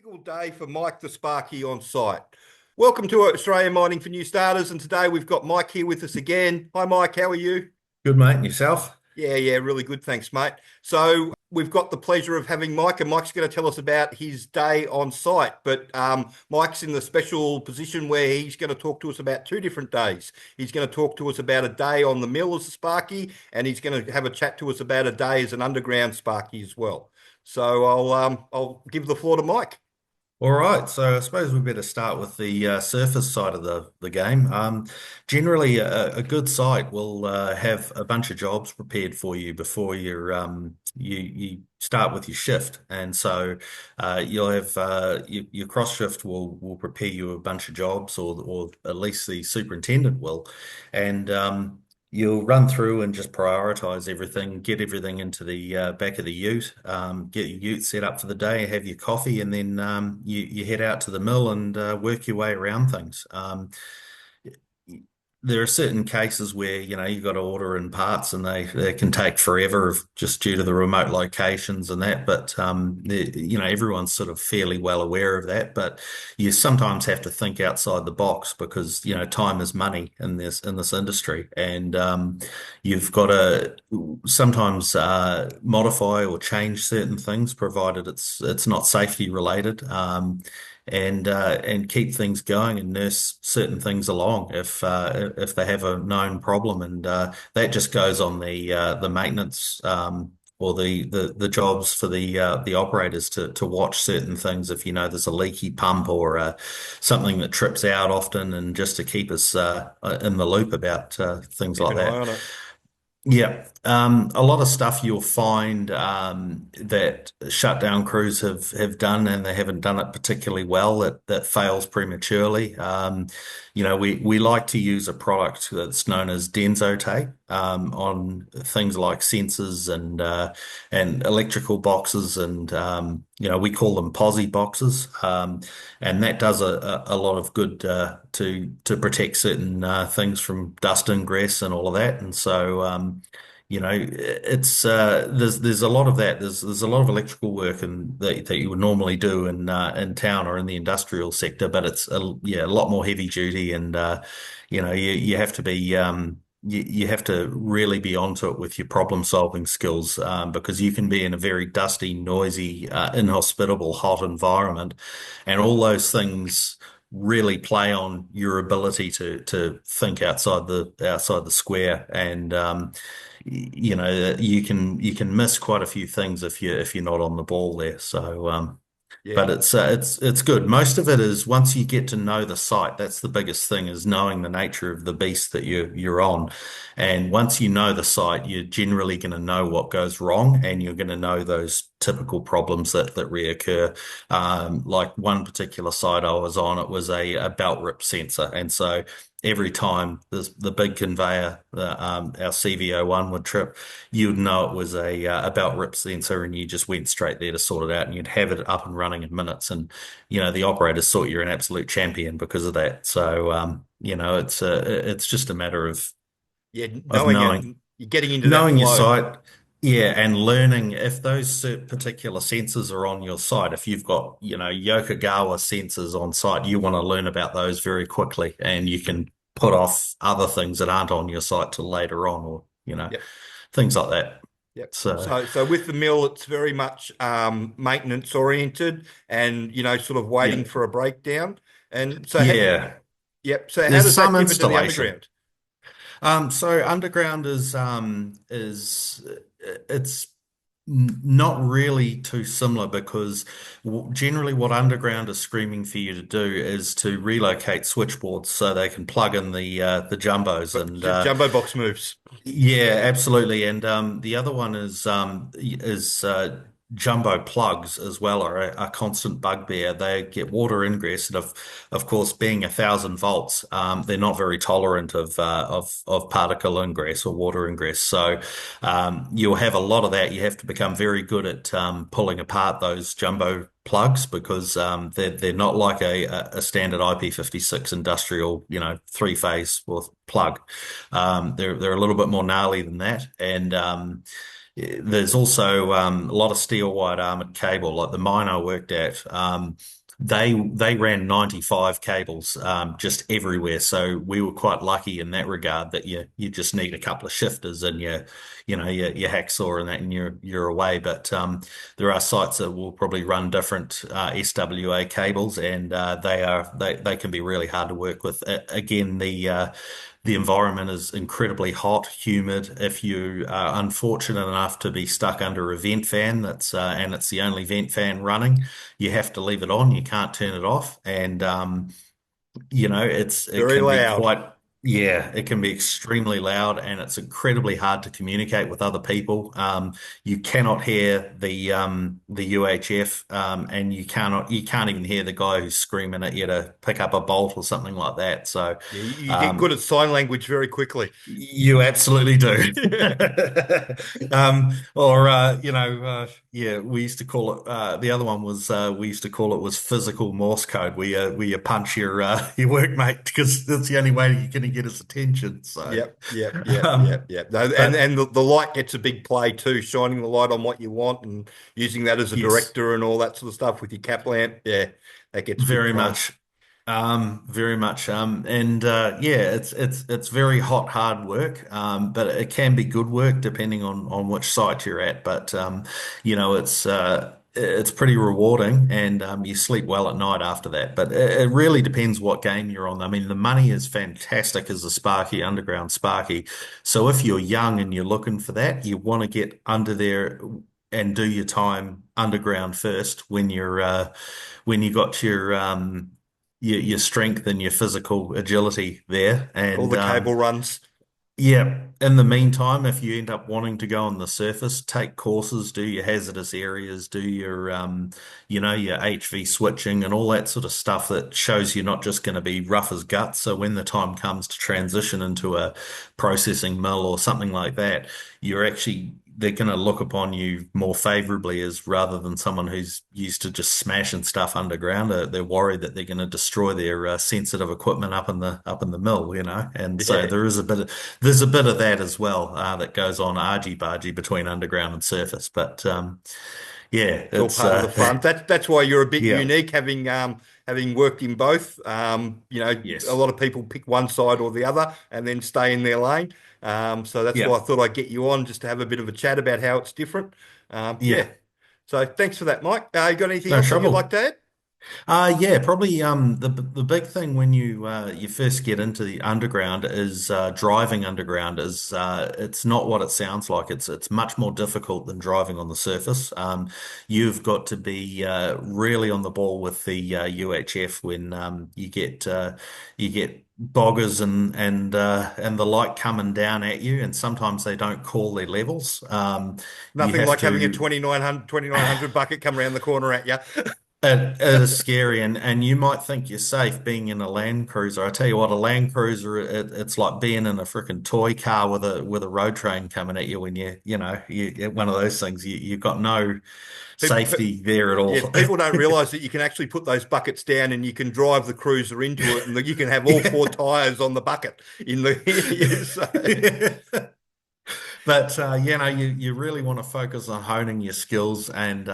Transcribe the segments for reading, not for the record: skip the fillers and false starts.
Typical day for Mike the Sparky on site. Welcome to Australian Mining for New Starters, and today we've got Mike here with us again. Hi, Mike. How are you? Good, mate. And yourself? Yeah, really good. Thanks, mate. So we've got the pleasure of having Mike, and Mike's going to tell us about his day on site. But Mike's in the special position where he's going to talk to us about two different days. He's going to talk to us about a day on the mill as a Sparky, and he's going to have a chat to us about a day as an underground Sparky as well. So I'll give the floor to Mike. All right. So I suppose we better start with the surface side of the game. Generally, a good site will have a bunch of jobs prepared for you before you start with your shift, and so you'll have your cross shift will prepare you a bunch of jobs, or at least the superintendent will, and you'll run through and just prioritize everything, get everything into the back of the ute, get your ute set up for the day, have your coffee, and then you head out to the mill and work your way around things. There are certain cases where, you've got to order in parts and they can take forever just due to the remote locations and that. But, everyone's sort of fairly well aware of that. But you sometimes have to think outside the box because, time is money in this industry. And you've got to sometimes modify or change certain things, provided it's not safety related. And keep things going and nurse certain things along if they have a known problem, and that just goes on the maintenance or the jobs for the operators to watch certain things if there's a leaky pump or something that trips out often, and just to keep us in the loop about things Keep like an eye that. on it. Yeah, a lot of stuff you'll find that shutdown crews have done, and they haven't done it particularly well. That fails prematurely. We like to use a product that's known as Denso tape on things like sensors and electrical boxes, and we call them posi boxes, and that does a lot of good to protect certain things from dust ingress and all of that. And so it's there's a lot of that. There's a lot of electrical work and that you would normally do in town or in the industrial sector, but it's a lot more heavy duty, and you have to be you have to really be onto it with your problem solving skills, because you can be in a very dusty, noisy, inhospitable, hot environment, and all those things really play on your ability to think outside the square. And you can miss quite a few things if you're not on the ball there. So Yeah. but it's good. Most of it is once you get to know the site. That's the biggest thing, is knowing the nature of the beast that you're on. And once you know the site, you're generally going to know what goes wrong, and you're going to know those typical problems that reoccur. Like one particular site I was on, it was a belt rip sensor, and so every time the big conveyor, our CVO1 would trip, you'd know it was a belt rip sensor, and you just went straight there to sort it out, and you'd have it up and running in minutes. And the operators thought you're an absolute champion because of that. So it's just a matter Yeah, of knowing it, knowing you're getting into that knowing your flow. site. Yeah, and learning if those particular sensors are on your site. If you've got, Yokogawa sensors on site, you want to learn about those very quickly, and you can put off other things that aren't on your site till later on, or, Yep. things like that. Yep. So, So with the mill, it's very much maintenance oriented and, sort of yeah, waiting for a breakdown. And so, yeah. yep. So how There's does that some differ to the installation. underground? So underground is it's not really too similar, because generally what underground is screaming for you to do is to relocate switchboards so they can plug in the jumbos, But and jumbo box moves. yeah, absolutely. And the other one is jumbo plugs as well are a constant bugbear. They get water ingress, and of course, being 1,000 volts, they're not very tolerant of particle ingress or water ingress. So you'll have a lot of that. You have to become very good at pulling apart those jumbo plugs, because they're not like a standard IP56 industrial, three phase or plug. They're a little bit more gnarly than that, and There's also a lot of steel wide armored cable, like the mine I worked at. They ran 95 cables just everywhere, so we were quite lucky in that regard that you just need a couple of shifters and your hacksaw and that, and you're away. But there are sites that will probably run different SWA cables, and they can be really hard to work with. Again, the environment is incredibly hot, humid. If you are unfortunate enough to be stuck under a vent fan and it's the only vent fan running, you have to leave it on. You can't turn it off. And it Very can be loud. quite, yeah, it can be extremely loud, and it's incredibly hard to communicate with other people. You cannot hear the UHF, and you can't even hear the guy who's screaming at you to pick up a bolt or something like that. So Yeah, you get good um, at sign language very quickly. you absolutely do. Yeah, we used to call it, the other one was, we used to call it was physical Morse code, where you punch your workmate because that's the only way you're going to get his attention. So, Yep, yep, yep, um, yep, yep. No, but and the light gets a big play too, shining the light on what you want and using that as a yes. director and all that sort of stuff with your cap lamp. Yeah, that gets big Very play. much. Very much. And yeah, it's very hot, hard work. But it can be good work depending on which site you're at. But it's pretty rewarding, and you sleep well at night after that. But it really depends what game you're on. I mean, the money is fantastic as a Sparky, underground Sparky. So if you're young and you're looking for that, you want to get under there and do your time underground first when you got your strength and your physical agility there. All And the cable runs. yeah, in the meantime, if you end up wanting to go on the surface, take courses, do your hazardous areas, do your HV switching and all that sort of stuff that shows you're not just going to be rough as guts. So when the time comes to transition into a processing mill or something like that, they're going to look upon you more favorably as rather than someone who's used to just smashing stuff underground. They're worried that they're going to destroy their sensitive equipment up in the mill, And so Yeah, there's a bit of that as well that goes on argy-bargy between underground and surface. But yeah, it's all it's part of the fun. That's why you're a bit yeah, unique, having worked in both. A yes, lot of people pick one side or the other and then stay in their lane. So that's yeah, why I thought I'd get you on just to have a bit of a chat about how it's different. Yeah. yeah, So thanks for that, Mike. You got anything no else that you'd like trouble. to add? Yeah, probably the big thing when you first get into the underground is driving underground is it's not what it sounds like. It's much more difficult than driving on the surface. You've got to be really on the ball with the UHF when you get boggers and the light coming down at you, and sometimes they don't call their levels. You Nothing have like having a to. 2900 bucket come around the corner at you. It is scary, and you might think you're safe being in a Land Cruiser. I tell you what, a Land Cruiser, it's like being in a freaking toy car with a road train coming at you when you one of those things. You've got no People, safety there at yeah, all. people don't realize that you can actually put those buckets down and you can drive the cruiser into it, and that you can have all four tires on the bucket in the. Yeah, so, But you really want to focus on honing your skills and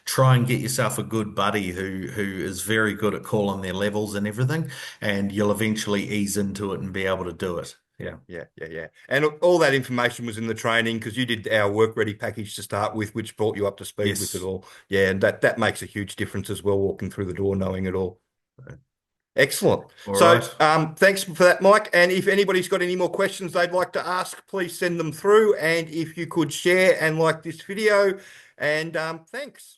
try and get yourself a good buddy who is very good at calling their levels and everything, and you'll eventually ease into it and be able to do it. Yeah. yeah, yeah, yeah. And all that information was in the training because you did our work ready package to start with, which brought you up to speed with it Yes. all. Yeah, and that makes a huge difference as well, walking through the door, knowing it all. Excellent. All So, right. thanks for that, Mike. And if anybody's got any more questions they'd like to ask, please send them through. And if you could share and like this video, and thanks.